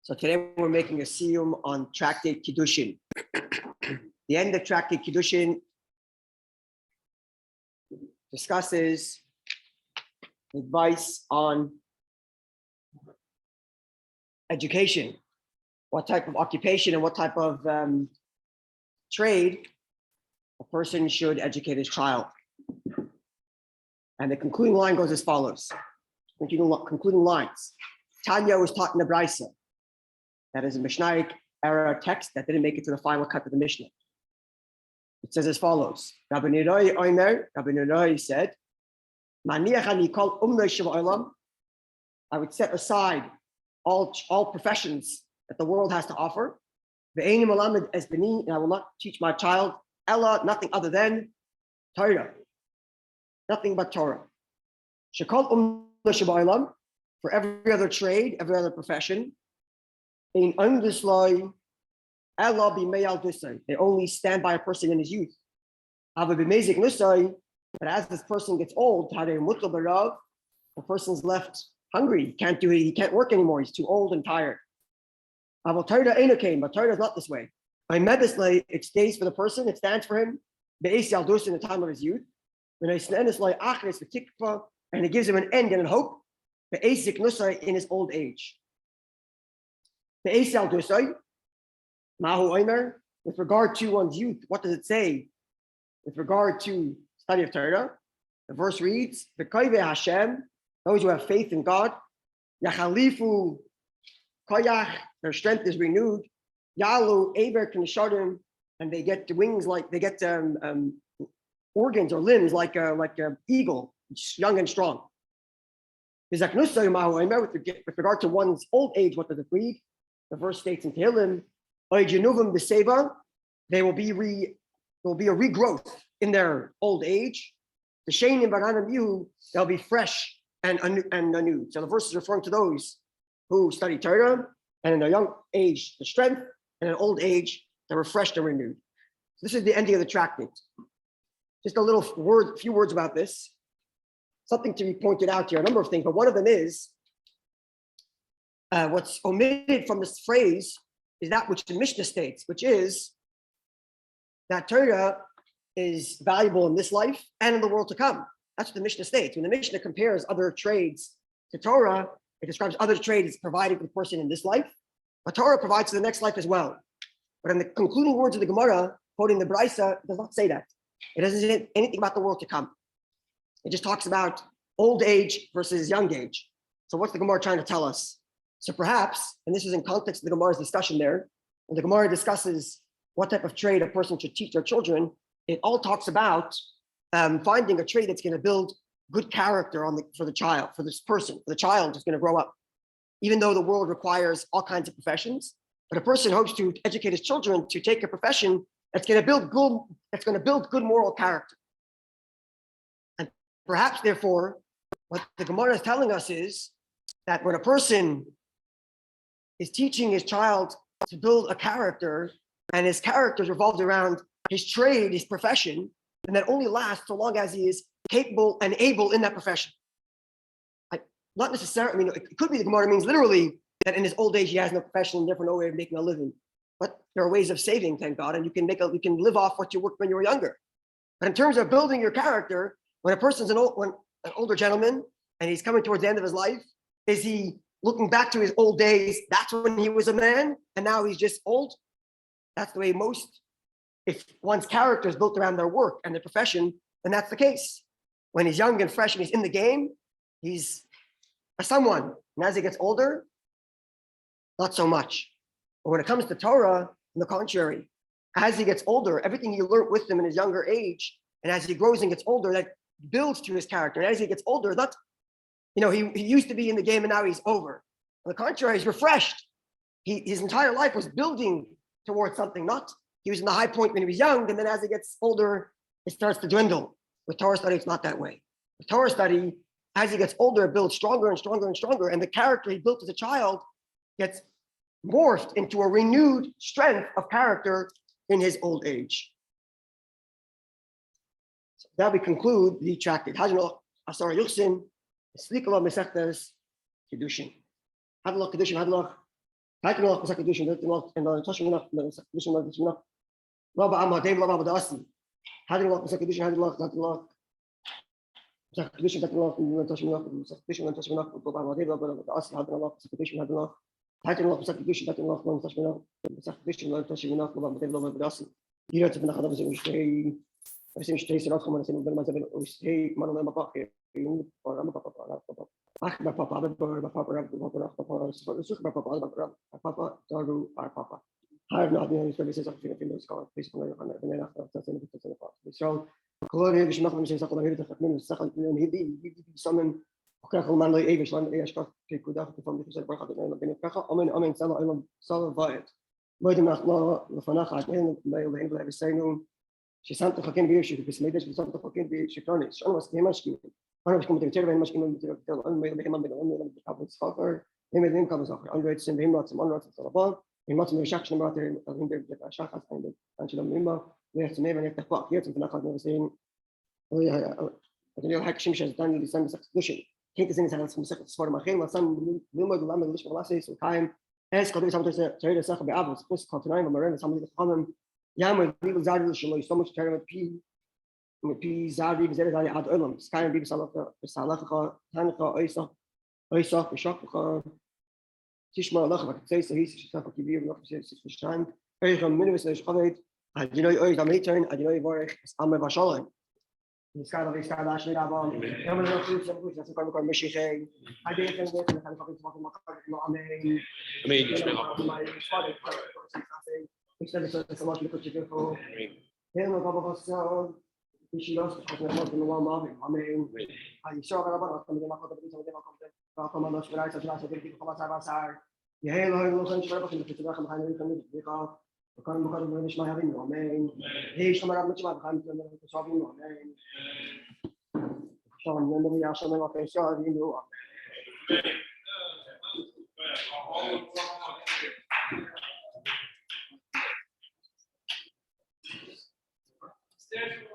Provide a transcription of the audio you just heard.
So today we're making a Siyum on tractate Kiddushin. The end of tractate Kiddushin discusses advice on education, what type of occupation and what type of trade a person should educate his child. And the concluding line goes as follows. Concluding lines. Tanya was taught in the Brisa. That is a Mishnaic era text that didn't make it to the final cut of the Mishnah. It says as follows. Rabbi Levi said, I would set aside all professions that the world has to offer. And I will not teach my child Ella, nothing other than Torah. Nothing but Torah. For every other trade, every other profession, they only stand by a person in his youth. But as this person gets old, the person's left hungry. He can't do it. He can't work anymore. He's too old and tired. But Torah is not this way. It stays for the person. It stands for him. In the time of his youth. And it gives him an end and a hope. In his old age. With regard to one's youth, what does it say? With regard to study of Torah, the verse reads, those who have faith in God, their strength is renewed, and they get wings like they get organs or limbs like an eagle, young and strong. With regard to one's old age, what does it read? The verse states in Tehillim, they will be a regrowth in their old age. They'll be fresh and renewed. So the verse is referring to those who study Torah, and in their young age, the strength, and in old age, they're refreshed and renewed. So this is the ending of the tractate. Just a few words about this. Something to be pointed out here, a number of things, but one of them is what's omitted from this phrase is that which the Mishnah states, which is that Torah is valuable in this life and in the world to come. That's what the Mishnah states. When the Mishnah compares other trades to Torah, it describes other trades provided for the person in this life, but Torah provides for the next life as well. But in the concluding words of the Gemara, quoting the Brisa, it does not say that. It doesn't say anything about the world to come. It just talks about old age versus young age. So what's the Gemara trying to tell us? So perhaps, and this is in context of the Gemara's discussion there, when the Gemara discusses what type of trade a person should teach their children, it all talks about finding a trade that's going to build good character for the child, for this person, for the child who's going to grow up. Even though the world requires all kinds of professions, but a person hopes to educate his children to take a profession that's going to build good moral character. And perhaps, therefore, what the Gemara is telling us is that when a person is teaching his child to build a character, and his character is revolved around his trade, his profession, and that only lasts so long as he is capable and able in that profession. Not necessarily, it could be the Gemara means literally that in his old age he has no profession and therefore no way of making a living. But there are ways of saving, thank God, and you can live off what you worked when you were younger. But in terms of building your character, when a person's an older gentleman and he's coming towards the end of his life, is he looking back to his old days? That's when he was a man, and now he's just old. That's the way if one's character is built around their work and their profession, then that's the case. When he's young and fresh and he's in the game, he's a someone. And as he gets older, not so much. But when it comes to Torah, on the contrary, as he gets older, everything he learned with him in his younger age, and as he grows and gets older, that builds to his character. And as he gets older, he used to be in the game and now he's over. On the contrary, he's refreshed. His entire life was building towards something, he was in the high point when he was young, and then as he gets older, it starts to dwindle. With Torah study, it's not that way. With Torah study, as he gets older, it builds stronger and stronger and stronger, and the character he built as a child gets morphed into a renewed strength of character in his old age. So now we conclude the tractate. Mesechst Kiddushin. Hadloch Kiddushin, Hadloch. Titan Loch, Mesechst Kiddushin, and the Toshim Loch, Mesechst Kiddushin, Toshim Loch. Rabbi Amma, Dave Rabbi Dasi. Titan Loch, Mesechst Kiddushin, Titan Loch, Mesechst Kiddushin, Titan Loch, Toshim Loch, Mesechst Kiddushin, Toshim Loch, Rabbi Amma, Dave Rabbi Dasi, Titan Loch, Mesechst Kiddushin, Titan Loch. Titan Loch, Mesechst Kiddushin, Titan Loch, Toshim Loch, Mesechst Kiddushin, Toshim Loch, Rabbi Dave Rabbi Dasi. Hier hat sich nach der Stay. Ich sehe Stay so kommen, sind wenn man sagen, Stay, man noch mal Papa, Ach, Papa, Papa, Daru, Papa. Hard not the services of the scholar, basically, so, Colonial, we should not say something here to second, he summon man like Avish, and Ashcroft, take good after from the Bracha, and Amen, Salah, Viet. Wait nach law, Fanach, and mail the English saying, she sent the fucking beer, she could be made this with something fucking beer, she furnished. She was the much. I was coming to the much in the unmade him on the public suffer. He made the income of hundreds and him lots of unrots and so on. He must be a shack about there, I think they're a shack and the Anchilima. We have to never get the clock here to Fanach, never saying, oh, yeah, I don't know how Shimsh has done the Sunday Kiddushin. Take the things from second for my game, some Luma, the Lamb, the last so time. As Kodesh sometimes say the Sach Be'avos, supposed to continue on Maran, somebody to come. Yam people Zadi Shalo, so much term with P Zadi, Zadi Ad Ulam, Sky and Bibi Salaka, Salaka, Tanaka, Oisa, Shaka, Tishma Lach, say so he's a Kibi, not to say time. Very minimus, I do know, I may turn, I do know, I'm a Vashalan. This kind of a sky lashing out on. I'm going to do some good. That's a kind of Michigan. I did things with the kind of talking about I mean, my father. Instead of so much because you go. Then a couple of us, she lost the one movie. I mean, I saw about some of them. I'm not sure I said I did come outside. Yeah, hello, I'm sure I'm going to come because. وكان بكره مش ما يبين ومين ليش ما ربنا ما بخان تصابين ومين شلون من عشان ما في شهر ينو Stand